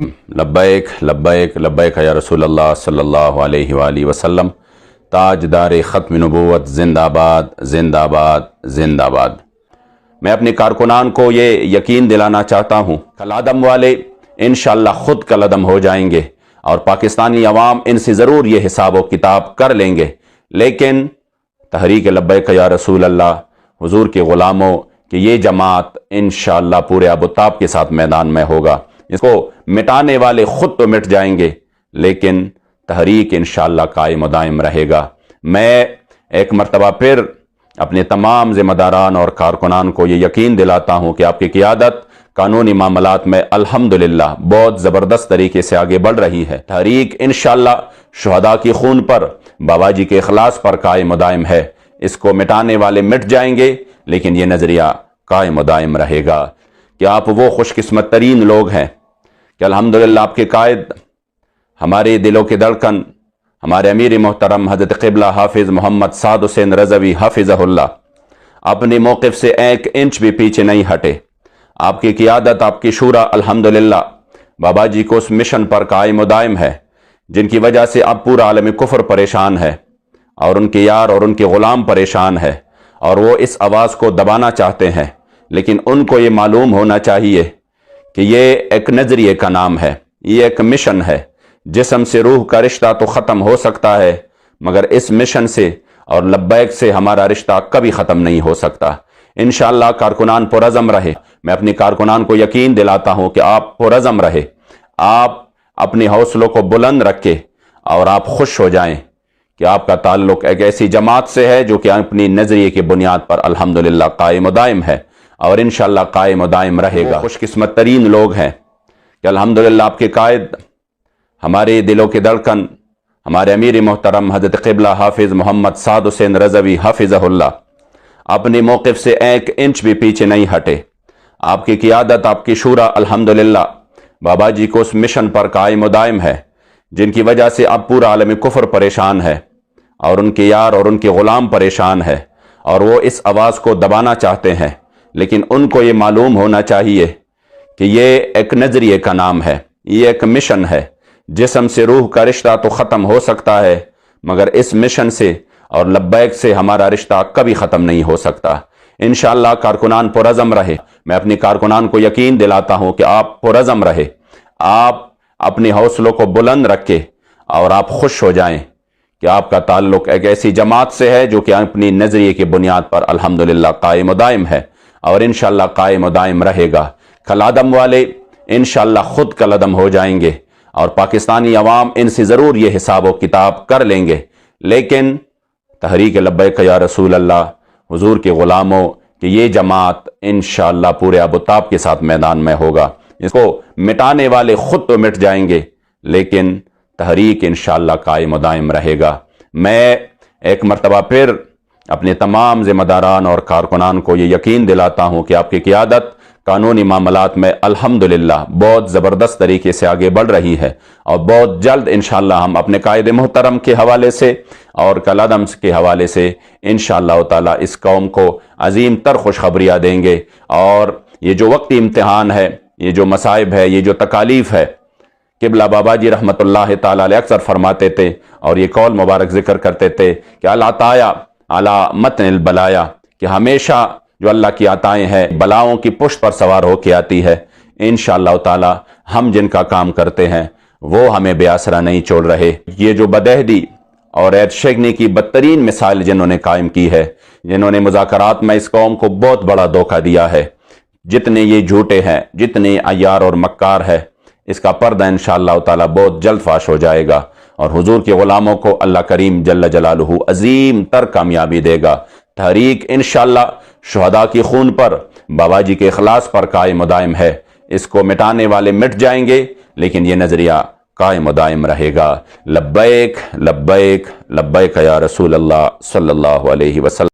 لبیک لبیک لبیک یا رسول اللہ صلی اللہ علیہ وآلہ وسلم۔ تاجدار ختم نبوت زندہ باد زندہ باد زندہ باد۔ میں اپنے کارکنان کو یہ یقین دلانا چاہتا ہوں کل عدم والے انشاءاللہ خود کل عدم ہو جائیں گے اور پاکستانی عوام ان سے ضرور یہ حساب و کتاب کر لیں گے، لیکن تحریک لبیک یا رسول اللہ حضور کے غلاموں کہ یہ جماعت انشاءاللہ پورے آب و تاب کے ساتھ میدان میں ہوگا۔ اس کو مٹانے والے خود تو مٹ جائیں گے، لیکن تحریک انشاءاللہ قائم و دائم رہے گا۔ میں ایک مرتبہ پھر اپنے تمام ذمہ داران اور کارکنان کو یہ یقین دلاتا ہوں کہ آپ کی قیادت قانونی معاملات میں الحمدللہ بہت زبردست طریقے سے آگے بڑھ رہی ہے۔ تحریک انشاءاللہ شہداء کی خون پر، بابا جی کے اخلاص پر قائم و دائم ہے۔ اس کو مٹانے والے مٹ جائیں گے، لیکن یہ نظریہ قائم و دائم رہے گا کہ آپ وہ خوش قسمت ترین لوگ ہیں کہ الحمدللہ آپ کے قائد، ہمارے دلوں کے دھڑکن، ہمارے امیر محترم حضرت قبلہ حافظ محمد سعد حسین رضوی حافظہ اللہ اپنے موقف سے ایک انچ بھی پیچھے نہیں ہٹے۔ آپ کی قیادت، آپ کی شورا الحمدللہ بابا جی کو اس مشن پر قائم و دائم ہے جن کی وجہ سے اب پورا عالم کفر پریشان ہے اور ان کے یار اور ان کے غلام پریشان ہے، اور وہ اس آواز کو دبانا چاہتے ہیں، لیکن ان کو یہ معلوم ہونا چاہیے کہ یہ ایک نظریے کا نام ہے، یہ ایک مشن ہے۔ جسم سے روح کا رشتہ تو ختم ہو سکتا ہے، مگر اس مشن سے اور لبیک سے ہمارا رشتہ کبھی ختم نہیں ہو سکتا۔ انشاءاللہ کارکنان پرعزم رہے۔ میں اپنے کارکنان کو یقین دلاتا ہوں کہ آپ پرعزم رہے، آپ اپنے حوصلوں کو بلند رکھے اور آپ خوش ہو جائیں کہ آپ کا تعلق ایک ایسی جماعت سے ہے جو کہ اپنی نظریے کی بنیاد پر الحمدللہ قائم و دائم ہے اور انشاءاللہ قائم و دائم رہے گا۔ خوش قسمت ترین لوگ ہیں کہ الحمدللہ آپ کے قائد، ہمارے دلوں کے دھڑکن، ہمارے امیر محترم حضرت قبلہ حافظ محمد سعد حسین رضوی حافظہ اللہ اپنے موقف سے ایک انچ بھی پیچھے نہیں ہٹے۔ آپ کی قیادت، آپ کی شورا الحمدللہ بابا جی کو اس مشن پر قائم و دائم ہے جن کی وجہ سے اب پورا عالم کفر پریشان ہے اور ان کے یار اور ان کے غلام پریشان ہے، اور وہ اس آواز کو دبانا چاہتے ہیں، لیکن ان کو یہ معلوم ہونا چاہیے کہ یہ ایک نظریے کا نام ہے، یہ ایک مشن ہے۔ جسم سے روح کا رشتہ تو ختم ہو سکتا ہے، مگر اس مشن سے اور لبیک سے ہمارا رشتہ کبھی ختم نہیں ہو سکتا۔ انشاءاللہ کارکنان پرعزم رہے۔ میں اپنے کارکنان کو یقین دلاتا ہوں کہ آپ پرعزم رہے، آپ اپنے حوصلوں کو بلند رکھے اور آپ خوش ہو جائیں کہ آپ کا تعلق ایک ایسی جماعت سے ہے جو کہ اپنی نظریے کی بنیاد پر الحمدللہ قائم و دائم ہے اور انشاءاللہ قائم و دائم رہے گا۔ کل عدم والے انشاءاللہ خود کل عدم ہو جائیں گے اور پاکستانی عوام ان سے ضرور یہ حساب و کتاب کر لیں گے، لیکن تحریک لبیک یا رسول اللہ حضور کے غلاموں کہ یہ جماعت انشاءاللہ پورے آب و تاب کے ساتھ میدان میں ہوگا۔ اس کو مٹانے والے خود تو مٹ جائیں گے، لیکن تحریک انشاءاللہ قائم و دائم رہے گا۔ میں ایک مرتبہ پھر اپنے تمام ذمہ داران اور کارکنان کو یہ یقین دلاتا ہوں کہ آپ کی قیادت قانونی معاملات میں الحمدللہ بہت زبردست طریقے سے آگے بڑھ رہی ہے، اور بہت جلد انشاءاللہ ہم اپنے قائد محترم کے حوالے سے اور کل عدم کے حوالے سے انشاءاللہ تعالی اس قوم کو عظیم تر خوشخبریاں دیں گے۔ اور یہ جو وقتی امتحان ہے، یہ جو مصائب ہے، یہ جو تکالیف ہے، قبلہ بابا جی رحمت اللہ تعالی علیہ اکثر فرماتے تھے اور یہ قول مبارک ذکر کرتے تھے کہ العطایا علی متن البلایا، کہ ہمیشہ جو اللہ کی عطائیں ہیں بلاؤں کی پشت پر سوار ہو کے آتی ہے۔ انشاءاللہ تعالی ہم جن کا کام کرتے ہیں وہ ہمیں بے آسرا نہیں چھوڑ رہے۔ یہ جو بدہدی اور عید شگنی کی بدترین مثال جنہوں نے قائم کی ہے، جنہوں نے مذاکرات میں اس قوم کو بہت بڑا دھوکہ دیا ہے، جتنے یہ جھوٹے ہیں، جتنے عیار اور مکار ہے، اس کا پردہ انشاءاللہ تعالی بہت جلد فاش ہو جائے گا اور حضور کے غلاموں کو اللہ کریم جل جلالہ عظیم تر کامیابی دے گا۔ تحریک انشاءاللہ شہداء کی خون پر، بابا جی کے اخلاص پر قائم و دائم ہے۔ اس کو مٹانے والے مٹ جائیں گے، لیکن یہ نظریہ قائم و دائم رہے گا۔ لبیک لبیک لبیک یا رسول اللہ صلی اللہ علیہ وسلم۔